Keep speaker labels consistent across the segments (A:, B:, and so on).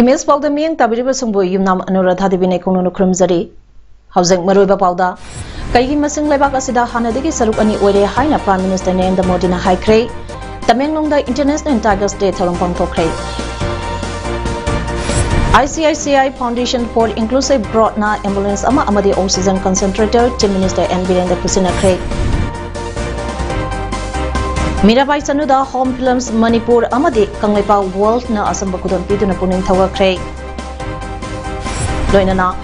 A: Image PAODAM miyang tabiriba sungbo yumnam Anuradha Devine kungno krumzari. Housing maruiba PAODA. Kaigi masing lebak asida hanadigi saruk ani oire haina Prime Minister Narendra Modi na haikre. Tamenglongda International Tigers Day tharong pangthokre. ICICI Foundation for Inclusive Growth na ambulance ama amadi oxygen concentrator Chief Minister N. Birendra Kusinakre. Mirabai Sanuda Home Films Manipur Amadi Kanglepa World na Asamba Kudon Piduna Puning Tawakre. Loinana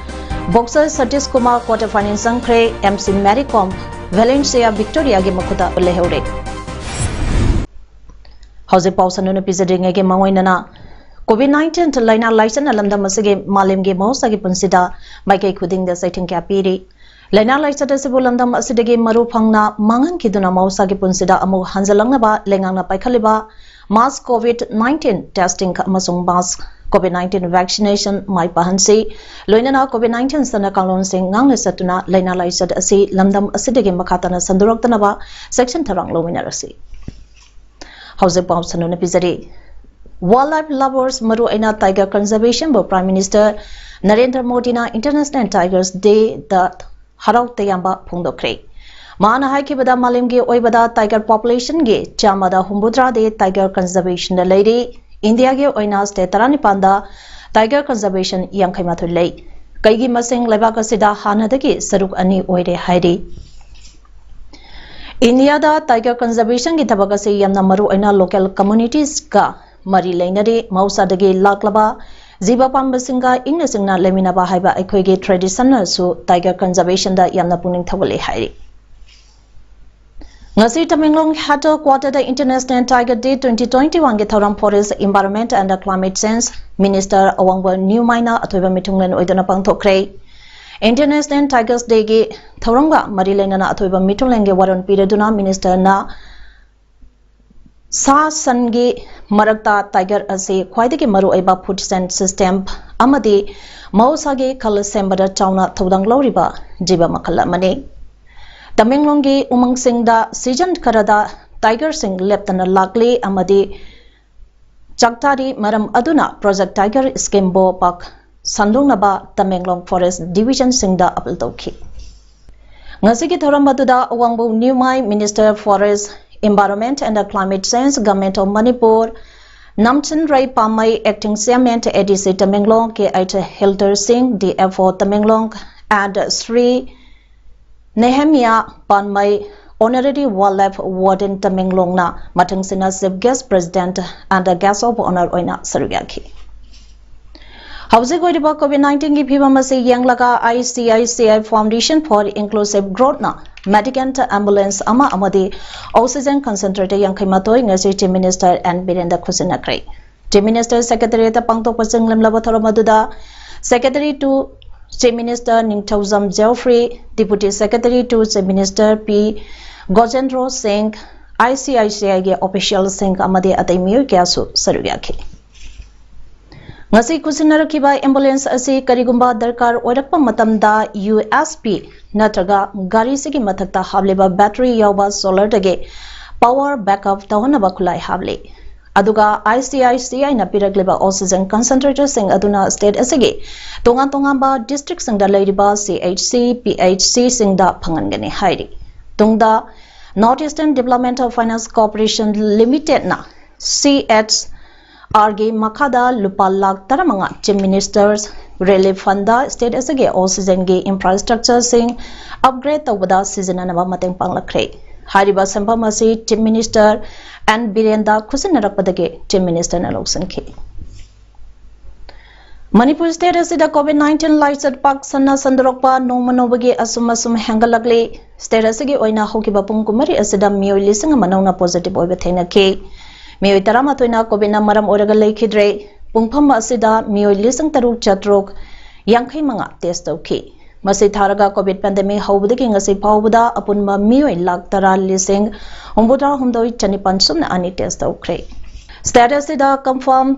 A: Boxer Satish Kumar quarter final Sankre MC Maricom Valencia Victoria ge makuta leheure. Hauze Pausanuna Pizading ge Mawainana COVID-19 to Laina License Alamda Masage Malim ge Mausa ge Punsida Mike Kuding the Sighting Capiri. Laina License Sibulandam Asidege Maru Pangna Mangan Kiduna Mausa ge Punsida Amu Hanzalangaba Lengana Paikaliba Mass COVID-19 testing Masung Mass COVID-19 vaccination Mai Pahansi Loinana COVID-19 Sana Kalon Sing Ngang Satuna Laina License Asi Lamdam Asidege Makatana Sanduroktanaba Section Tarang Lominarasi. House of Sanuna Pizari Wildlife lovers Maru Aina Tiger Conservation by Prime Minister Narendra Modi na International Tigers Day that Harau Tayamba Pungdokre. Maana Haiki Bada Malimge Oibada Tiger Population Ge Chamada Humbudra de Tiger Conservation Lady India Ge Oina State Taranipanda Tiger Conservation Yankaimathu Lay. Kaigi Masing Lebakasida Hanadaki Saruk Ani Oide Haidi. India da Tiger Conservation Gitabagasi Yamnamaru Aina local communities ka Mari Lainari Mausa Dagi Laklaba Ziba Pambasinga Ingasingna Leminaba Haiba Equege traditional so Tiger Conservation da Yamna Puning Tawale Hairi. Ngasi Tamenglong Hato Quarter the International Tiger Day 2021 Githaram Forest Environment and Climate Change Minister Awangwa New Mina Atoiba Mitunglen Oidana Pangtokre. International Tigers Day ge Thoranga Marilena Atoiba Mitunglen Waron Pireduna Minister na Sa Sangi Marakta Tiger Ase Quaidaki Maru Eba Food System Amadi Mausage Kala Sembada Tauna Todang Loriba Jiba Makala Mane Tamenglongi Umang Singh da Season Karada Tiger Singh Leptana Lakli Amadi Chaktari Maram Aduna Project Tiger Skimbo Pak Sandungnaba Tamenglong Forest Division Singh da Apiltoki Ngasigi Thorambatuda Wangbu New Mai Minister Forest Environment and Climate Change Government of Manipur Namchin Rai Pamai Acting Chairman ADC Tamenglong K.I. Hilter Singh DFO Tamenglong and Sri Nehemiah Panmai Honorary Wildlife Warden Tamenglong na Matang Sina Chief Guest President and Guest of Honor Oina Sarugaki. Housing COVID-19 ki Pibamasi Yanglaga ICICI Foundation for Inclusive Growth na Medical Ambulance Ama Amadi Oxygen Concentrator Yang Kimatoi Ngasi Chief Minister and Birendra Kusinakre. Chief Minister Secretary Pangto Pasing Lemlabatoro Maduda Secretary to Chief Minister Ningtauzam Geoffrey Deputy Secretary to Chief Minister P. Gojendro Singh ICICI Official Singh Amadi Ataymiyo Kyasu Sarugaki. Ngasi Kusinarakiba ambulance asi karigumba darkar oirakpa matamda USB natraga gari sigi mathakta hableba battery yawba solar dage power backup tahonaba khulai hable aduga ICICI na piragleba oxygen concentrator sing aduna state asige tonga ba district sing da leiriba CHC PHC sing da phangangani hairi tungda Northeastern Development Finance Corporation Limited na CH RG Makada Lupa Lak Taramanga Chief Ministers Relief Funda State Asage Oxygen Ge Infrastructure Sing Upgrade Tawada Season Anaba Mateng Panglakre Hariba Sampamasi Chief Minister and Birendra Kusinarapadage Chief Minister Naloksan K. Manipur State Asida COVID-19 Lights at Park Sana Sandrokpa Nomanovage Asumasum Hangalagle State Asage Oina Hokiba Pungkumari Asida Mio Lising Manona Positive Oibatena K. May Taramatuna Kobina Maram Oraga Lake Hidre, पुंगफम असida मियोय लिसंग तरुक चट्रोक यांखै मंगा test तौखि मसी थारगा Covid pandemic हौबदगी ngasi फावबदा अपुनमा मियोय lakh तरा लिसिंग हुमबुदा हुमदोय चनिपान सुमना अनि test तौख्रे status सिदा confirm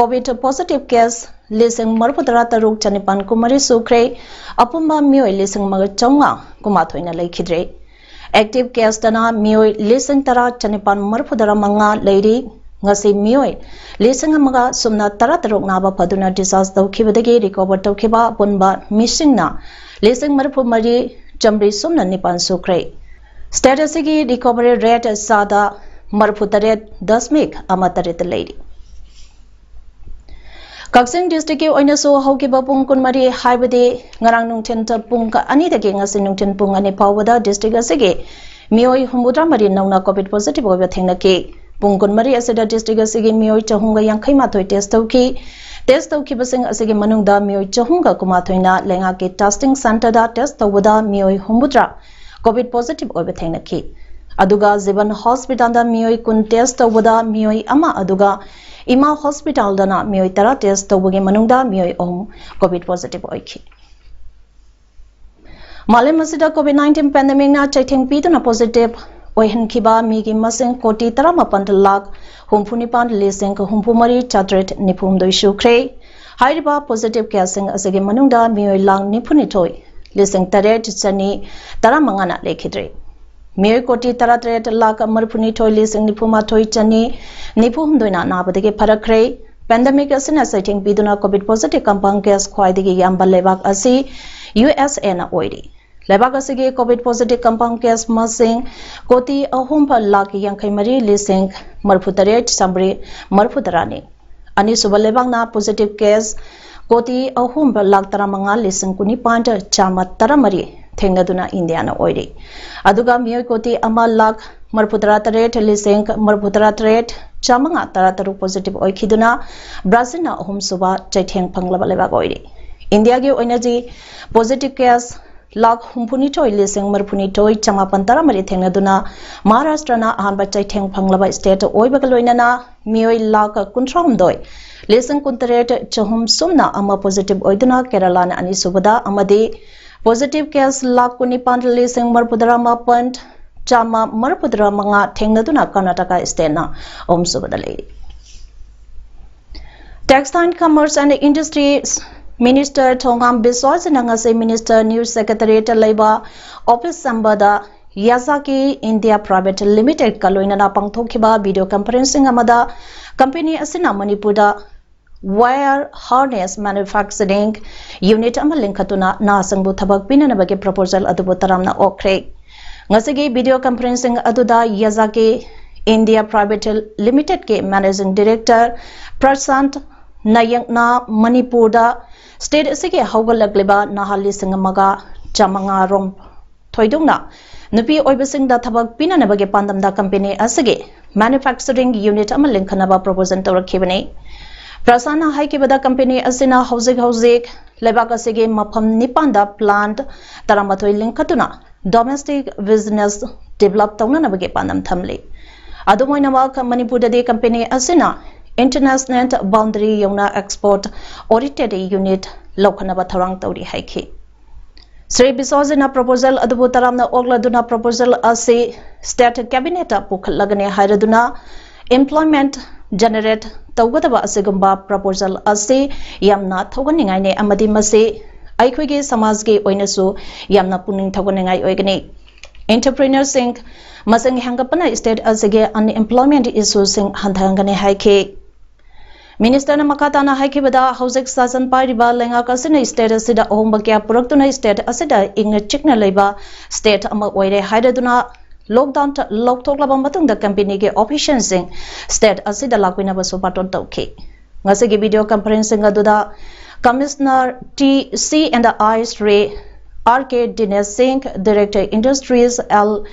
A: Covid positive case लिसिंग मरफुदरा तरुक चनिपान कुमारी सुख्रे अपुनमा मियोय लिसिंग मग चौंगा कुमाथोइना लेखिद्रे active case तना मियोय लिसिंग तरा चनिपान मरफुदरा मंगा लेरी ngasi miyoy lising amaga sumna tara tarok naba paduna disaster tawkhibadagi recover tawkhiba punba missingna lising marphu mari chamri sumna nipan sukre status gi recovery rate sada marphu taret 10 amataret leidi Kaksing district ki oina so haukiba pung kunmari haibade ngarang nungchen ta pung ka ani dagi ngasi nungchen pung ani pawada district asige miyoy humudra mari nauna covid positive oba thengna ki Pungkun mari asida district asigi miyoy chahunga yankhai mathoi test tauki basing asigi manungda miyoy chahunga kumathoina lenga ke testing center da test tawada miyoy humbudra covid positive oiba thengna ki aduga Ziban hospital da miyoy kun test tawada miyoy ama aduga ima hospital da na miyoy tara test tawagi manungda miyoy covid positive oiki Malem asida covid-19 pandemic na chaitheng piduna positive Oihan kiba migi masing koti tara mapan lakh humpunipan lising ka humpumari chatret nipum doi shukre hairiba positive casing asige manungda miyoy lang nipuni toy lising taret chani tara mangana lekhidre miyoy koti tara taret lakh marpuni toy lising nipuma toy chani nipum doina nabadege pharakre pandemic asina sighting biduna covid positive compound case khwaidigi yamba lebak asi USA na oiri Lebak asigi COVID positive compound case masing koti ahum pa lakh yankhai mari lising marfutaret sambri marfutarani ani suba lebak na positive case koti ahum pa lakh tara manga lising kuni pant chama tara mari thengnaduna India na oiri aduga miyoy koti ama lakh marfutara taret lising marfutara taret chamanga tara taru positive oikhiduna Brazil na ahum suba chaitheng phanglaba lebak oiri India ge oinaji positive case Lakh humpuni toy lising marpuni toy chama pantara mari thengnaduna Maharashtra na ahanba chaitheng phanglaba state oibagaloina na miyoy lakh kuntram doi lising kuntaret chahum sumna ama positive oiduna Kerala na ani subada amadi positive case lakh kunipan lising marpudara mapan chama marpudara manga thengnaduna Karnataka state na subada le Textile and Commerce and Industries Minister Thongam Biswas Nangase Minister News Secretariat Labor Office Sambada Yazaki India Private Limited Kaloina na pangthokiba video conferencing amada company asina Manipurda wire harness manufacturing unit amalinkatuna na sangbu thabak pinana bage proposal adubu taramna okre ngasigi video conferencing aduda Yazaki India Private Limited ke managing director Prashant Nayakna Manipurda State asige haugalakliba nahali singamaga chamanga rom thoidungna nupi oibasing da thabak pinana bage pandamda company asige manufacturing unit amalinkanaba proposal tawrakhibani Prasana haikibada company asina hauzik lebak asige mapham nipanda plant taramathoi linkatuna domestic business develop tawnana bage pandam thamle adumoina wa Manipur de company asina International Boundary Yona Export Audited Unit Lokanaba Tarang Tauri Haiki. Sri Bisozina proposal Adubu Taramna Ogladuna proposal Asi State Cabinet Pukalagane Hairaduna Employment Generate Tawgadaba Asigumba proposal Asi Yamna Toganingai Amadi Masi Aikwigi Samazgi Oinasu Yamna Puning Toganingai Oigani. Entrepreneurs Inc. Masang Hangapana State Asige unemployment issues sing Hantangane Haiki. Minister na makatana haikibada hauzik sasan pariba lenga kasina state asida ohumbakia produktuna state asida inga chikna leiba state ama oire hairaduna lockdown loktoklaba matungda company ge efficiency state asida lakwina baso paton tawki ngasigi video conferencing aduda Commissioner TC and I Sri RK Dinesh Singh Director Industries L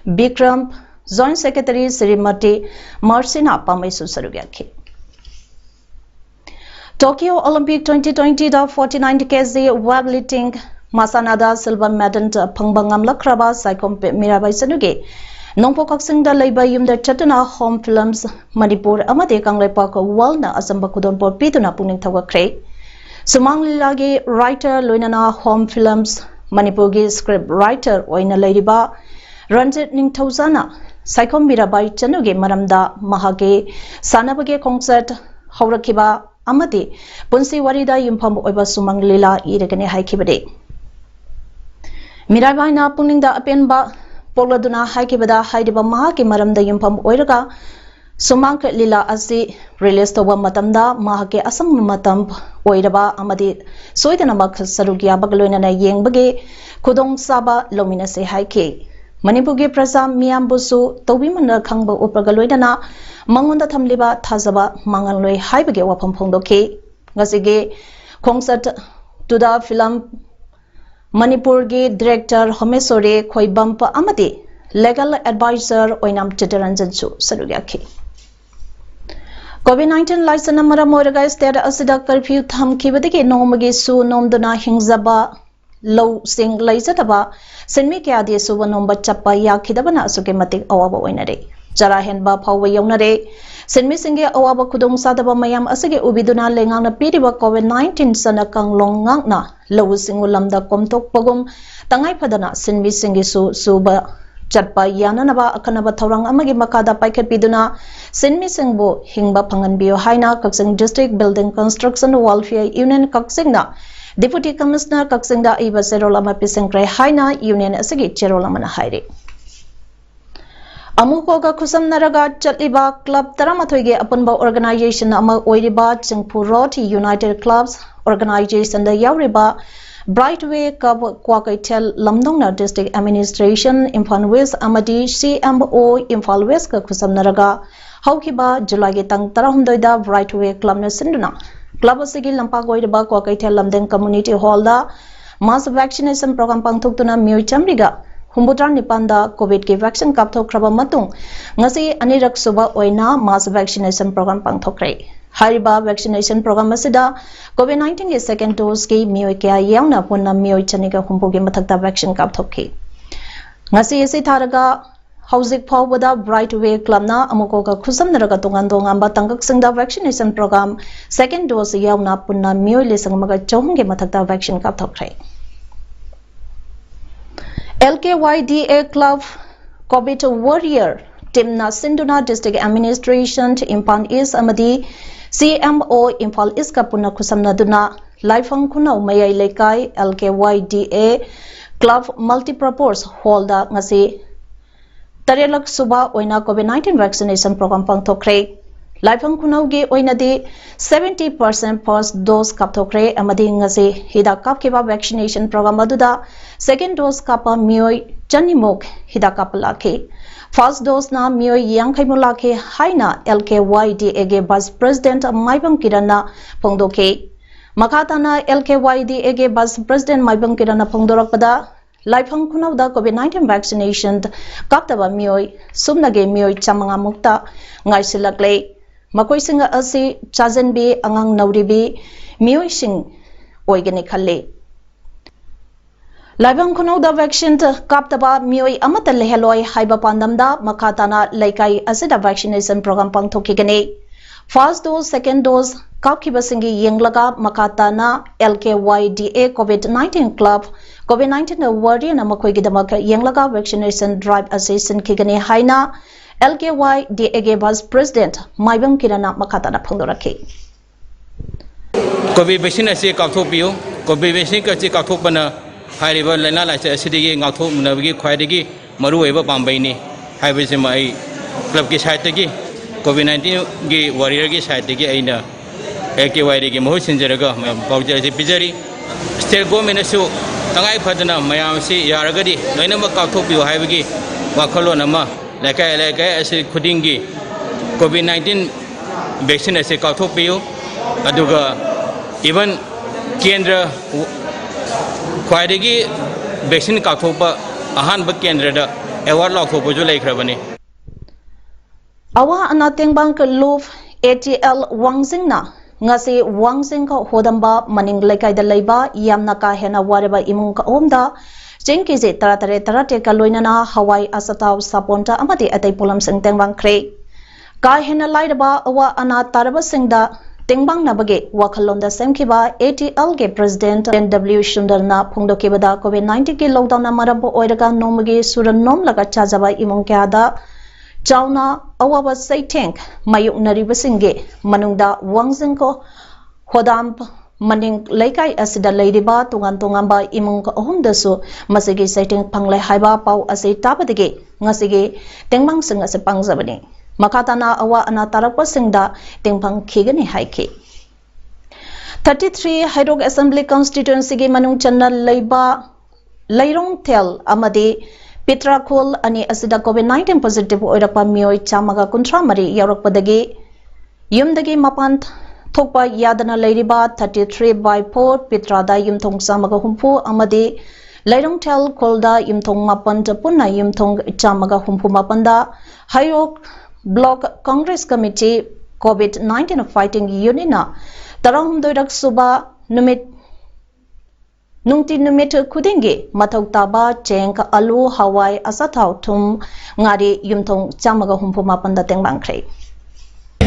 A: Bikram Joint Secretary Srimati Marcina Pamaisu Sarugyaki Tokyo Olympic 2020 da 49 kg weightlifting Masanada silver medal Pangbangam Lakraba Saikom Mirabai Sanuge Nongpo Kaksingda Laiba Yumda Chatuna Home Films Manipur Amade Kanglepa ko Walna Asamba Kudon Por Pituna Puning Tawakre Sumang Lilagi writer Luinana Home Films Manipurgi script writer Oina Ladiba Ranjit Ningthozana Saikom Mirabai Chanuge Maramda Mahage Sanabage concert Haurakiba Amati Punsi Warida Yumpam Oba Sumang Lila Iregane Haikibade Mirabai na Puninda Apenba Poladuna Haikibada Haidiba Mahaki Maramda Yumpam Oiraga Sumang Lila Asi release to Matamda Mahake Asam Matam Oiraba Amadi Soidanamak Sarugia Bagaloina Yang Bage Kudong Saba Lomina Se Haike Manipugi Prasa Miambusu Tobimana Kangba Upagaloidana Mangunda Tamliba Tazaba Manganloi Haibage Wapam Pondoke Gasige concert Tuda Film Manipurgi director Homesore Khoibampa Amadi legal advisor Oinam Chitaranjansu Sarugaki COVID-19 license Maramoraga state Asida curfew Tham Kibadiki Nomagi Su Nomdana Hingzaba Low Sing Laizataba Senmi Kadi Suva Nomba Chapa Yakidabana Sukematic Awaba Winare Jara Henba Power Yonare Senmi Singe Awaba Kudum Sadaba Mayam Asage Ubiduna Lengana Piriba COVID-19 Sanakang Longangna Low Singulamda Komtok Pogum Tangai Padana Senmi Singe Suba Chatpa Yananaba Akanaba Taurang Amagi Makada Paikat Piduna Senmi Singbo Hingba Panganbio Haina Kaksing District Building Construction Welfare Union Kaksingna Deputy Commissioner Kaksingda Iba Serolama Pisengre Haina Union Asagi Cherolamana Hairi Amukoga Kusam Naraga Chatliba Club Taramatoige Apunba Organization Ama Oiriba Chingpu Road United Clubs Organization the Yauriba Brightway Cup Kwakaitel Lamdongna District Administration Imphal West Amadi CMO Imphal West ka Kusam Naraga Haukiba July Tang Tarahumdoida Brightway Club na Sinduna Club Sigi Lampa Goidaba Kwakaitel Lamdeng Community Hall da Mass Vaccination Program Pangtuktuna Mioi Chamriga Humbutran Nipanda COVID ki vaccine kapthok kraba matung ngasi anirak suba oina mass vaccination program pangthokre Hariba vaccination program asida COVID-19 ki second dose ki mioi kya yauna punna mioi chanika humpugi mathakta vaccine kapthokki ngasi ese tharaga Hauzik Phawbada Brightway Club na amukoga khusam naraga tongan dongamba tangak singda vaccination program second dose yauna punna mioi lesang maga chongge mathakta vaccine kapthokre LKYDA Club COVID Warrior Timna Sinduna District Administration to Impan East Amadi CMO Imphal East Kapuna Kusamna Duna Laifang Kunau Mayai Lekai LKYDA Club Multipurpose Holda Ngasi Tarelak Suba Oina COVID-19 vaccination program Pangtokre Laifang Kunau Ge Oinadi 70% first dose Kaptokre Amadi Ngasi Hida Kapkiba vaccination program Aduda second dose Kapa Mioi Janimok Hida Kapalake first dose na Mioi Yangkaimulake Haina LKYDA Ge Vice President Maibam Kirana Pongdoke Makatana LKYDA Ge Vice President Maibam Kirana Pongdorakpada Laifang Kunau da COVID-19 vaccination Kaptaba Mioi Sumnage Mioi Chamanga Mukta Ngaisilakle Makoi singa asi chazenbi angang nauribi mioi sing oigani khalle Laibang Kunau da vaccine kaptaba mioi amata leheloi haiba pandamda makatana laikai asida vaccination program pangthokigani first dose second dose kapkiba singi yenglaga makatana LKYDA COVID-19 club COVID-19 warrior na makoi gidamaka yenglaga vaccination drive assistant kigani haina LKYDA Vice President Maibam Kirana Makatana Pangoraki
B: COVID vaccine ase kathopio COVID vaccine ka che kathopana haiba lena la se asidi ngathop munabgi khwaidigi maru eba pambai ni haiba se mai club ki side gi COVID-19 gi warrior gi side gi aina LKYDA gi mohu sinjaraga paujja se pijari state government su tangai phadana mayam se yaragadi loina ma kathopio haiba gi wakhalona ma Like as a Kudingi COVID-19 vaccine as a Kautopio, Aduga, even Kendra Quadigi vaccine Kautopa, Ahan Bakendra, a warlock of Bujulay Cravani.
A: Awa Anating Bank Loof ATL Wangzingna, Ngasi Wangzing Hodamba, Maning Lekai the Leba, Yamnaka Hena Wareba Imunka Omda. cheng kg tarate ka loinana hawai asataw saponta amadi atai polam sing tengbang khre ka hena laidaba awa ana taraba singda tengbang nabage wakhalonda semkhiba ATL ge president NW Shundarna phungdokibada COVID-19 ke lockdown na marabo oiraga nomagi suranom laga chajaba imong kyada Chawna awaba saiteng mayuk naribasinge manungda wangsingko hodam maning laikai asida leidiba tungan ba imung ka ohumdasu masigi saiteng panglai haiba pau ase tabadege ngasige tengbang sing ase pangjabani makatana awa ana tarakpa singda tengpang khigani haike 33 Haidok Assembly constituency ge manung channa leiba lairong tel amadi Pitrakol ani asida COVID-19 positive oirapa mioi chamaga kuntra mari yaurokpadagi yumdagi mapan thokpa yadana leiriba 33/4 Pitrada yumthong chamaga humpu amadi lairong tel kolda yumthong mapan punna yumthong chamaga humpu mapanda Hayok Block Congress Committee COVID-19 fighting unina tarahum doirak suba numit Nungti numit kudingi matau taba ceng alu hawai asatau tum ngari yumthong chamaga humpu mapanda tengbang khrei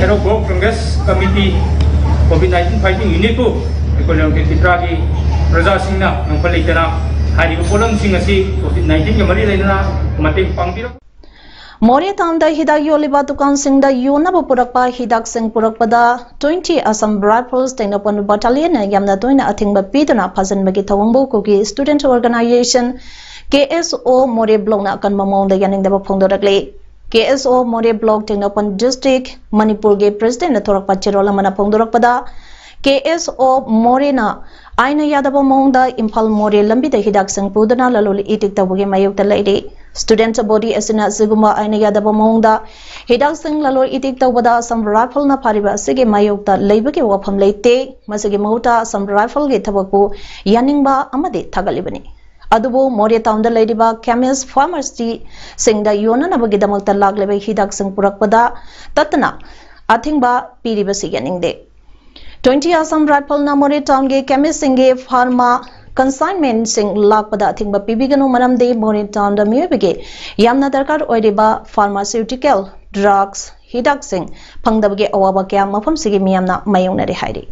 C: Block Congress Committee COVID-19 fighting unit ko ekolong ke titragi praja singna nangpalitana hari polam singasi COVID-19 ke mari laina mating pangpiro
A: Mori tamda hidak yoliba dukan singda yuna purakpa hidak sing purakpada 20 Assam Rifles Tenopon Battalion yamna toina athingba piduna phajan bagi thawangbo kogi student organization KSO Mori Block na kan mamong da yaning da phongdorakle KSO Mori Block Tenopon District Manipur ge president na thorakpa chirola mana phongdorakpada KSO Mori na aina yadaba mongda Imphal Mori lambi da hidak sing puduna laloli itik tabuge mayuk ta laide Student body asina siguma aina yadaba mongda hidak sing lalor itik tawbada sam rifle na phariba sige mayokta leibage wafam leite masige mauta sam rifle ge thabakku yaningba amade thagalibani adubo Mori town da leidiba chemist pharmacy singda yona nabagi damakta laglebe hidak sing purakpada tatna athingba piriba siganingde 20 Assam rifle na Mori town ge chemist singe pharma consignment sing lakpada thingba pibiganu maramde Mori town da miebege yamna darkar oiriba pharmaceutical drugs hidak sing phangdabge awaba kya mafam sigi miyamna mayongnare hairi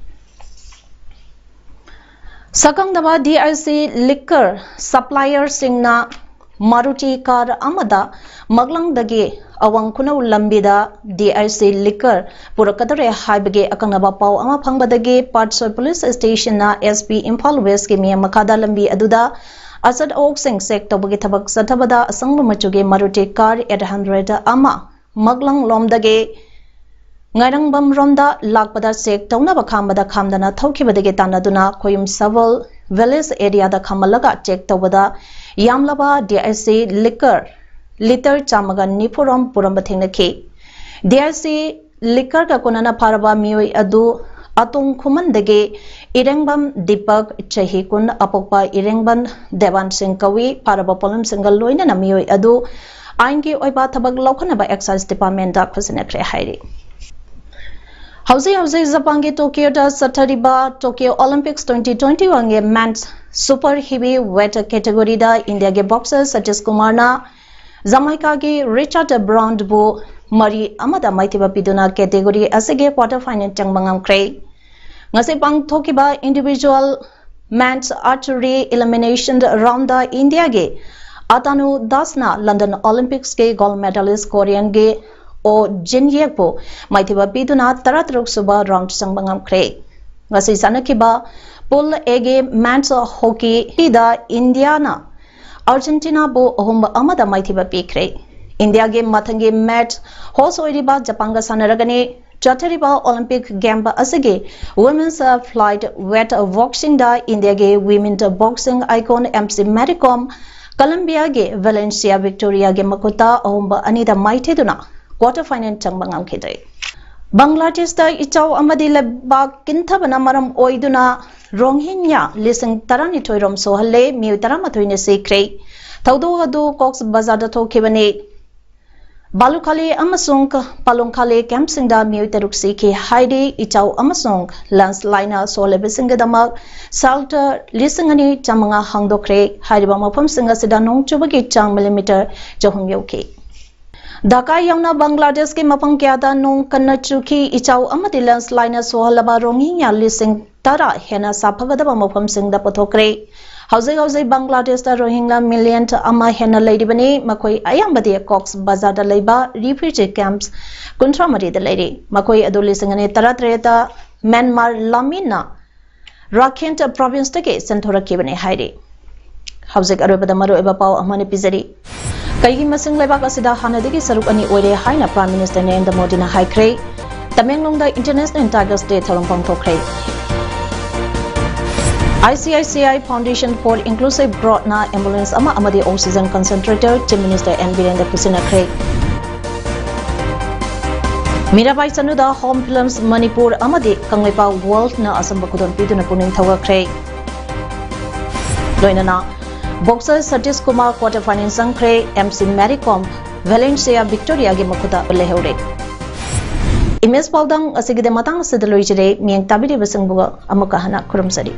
A: sakangdaba DIC liquor supplier singna Maruti car amada maglangdagi awang kunau lambida DIC liquor purakadare haibage akangaba pau ama phangbadagi Patsoy police station na SP Imphal West ke miyam makada lambi aduda asad ok sing sek tobagi thabak sathabada asangba machuge Maruti car 800 ama maglang lomdage ngairangbam romda lakpada sek tawna ba khambada khamdana thokibadage tanaduna khoyum saval village area da khamalaga check tawada yamlaba DIC liquor liter chamaga niforam puramba thengnakhi DIC liquor ka konana pharaba mioi adu atung khumandage irengbam Deepak chahi kun apokpa irengban Devan Singh kawi pharaba polam single loina na mioi adu aingi oiba thabak lokhanaba excise department da khosina kre hairi Hausi Japangi Tokyo da Satariba Tokyo Olympics 2021 ge men's super heavyweight category da India ge boxer Satish Kumar na Jamaica ge Richard Brown bu mari amada maitiba piduna category asige quarter final changbangam kre ngase pang thokiba individual men's archery elimination round da India ge Atanu Dasna London Olympics ke gold medalist Korean ge o Jinyekpo maithiba piduna taratruk suba round changbangam kre ngasi sanakiba pool ege men's hockey ida Indiana Argentina bo ohumba amada maithiba pikre India ge mathangi match host oiriba Japan ga sanaragani Chatariba Olympic game asige women's flight weight boxing da India ge women's boxing icon MC Maricom Colombia ge Valencia Victoria ge makuta ohumba anida maitheduna quarter final changbangam khidai Bangladesh da ichau amadi lebba kinthabana maram oiduna Rohingya lising tarani thoirom sohalle mi tarama thoine sekre thaudo adu Cox Bazar da thokibani Balukhali amasung Palongkhali campsingda mioi taruk sikhi haidi ichau amasung landslide solebisingedamak salter lisingani chamanga hangdokre haiba mafamsinga sida nong chubagi chang millimeter johung yoki Dhaka yauna Bangladesh ke mafang kyada nong kanna chuki ichau amati landslide sohalaba Rohingya lising tara hena saphagadaba mafamsingda pothokre Hauze Bangladesh da Rohingya million ama hena lady bani makoi ayambadi Cox Bazar da leba refugee camps Kuntramari da lady makoi adolisingani taratreta Myanmar Lamina Rakhine province take Santhora kibani haidi Hauze arabada maru eba pau amani pizari Kaigi masing lebak asida hanadigi saruk ani oire haina Prime Minister Narendra Modi na haikre Tamenglong da International Tigers Day thalongpang thokre ICICI Foundation for Inclusive Growth na ambulance ama amadi oxygen concentrator Chief Minister N. Birendra Kusina Kre. Mirabai Sanuda Home Films Manipur amadi Kanglepa World na asamba kudon piduna puning thawa Kre. Loinana Boxer Satish Kumar quarter final sang Kre MC Maricom Valencia Victoria ge makuda leheure. Image PAODAM asigide matang sidaloi jire miang tabiri basangbuga amaka hana kurumsari.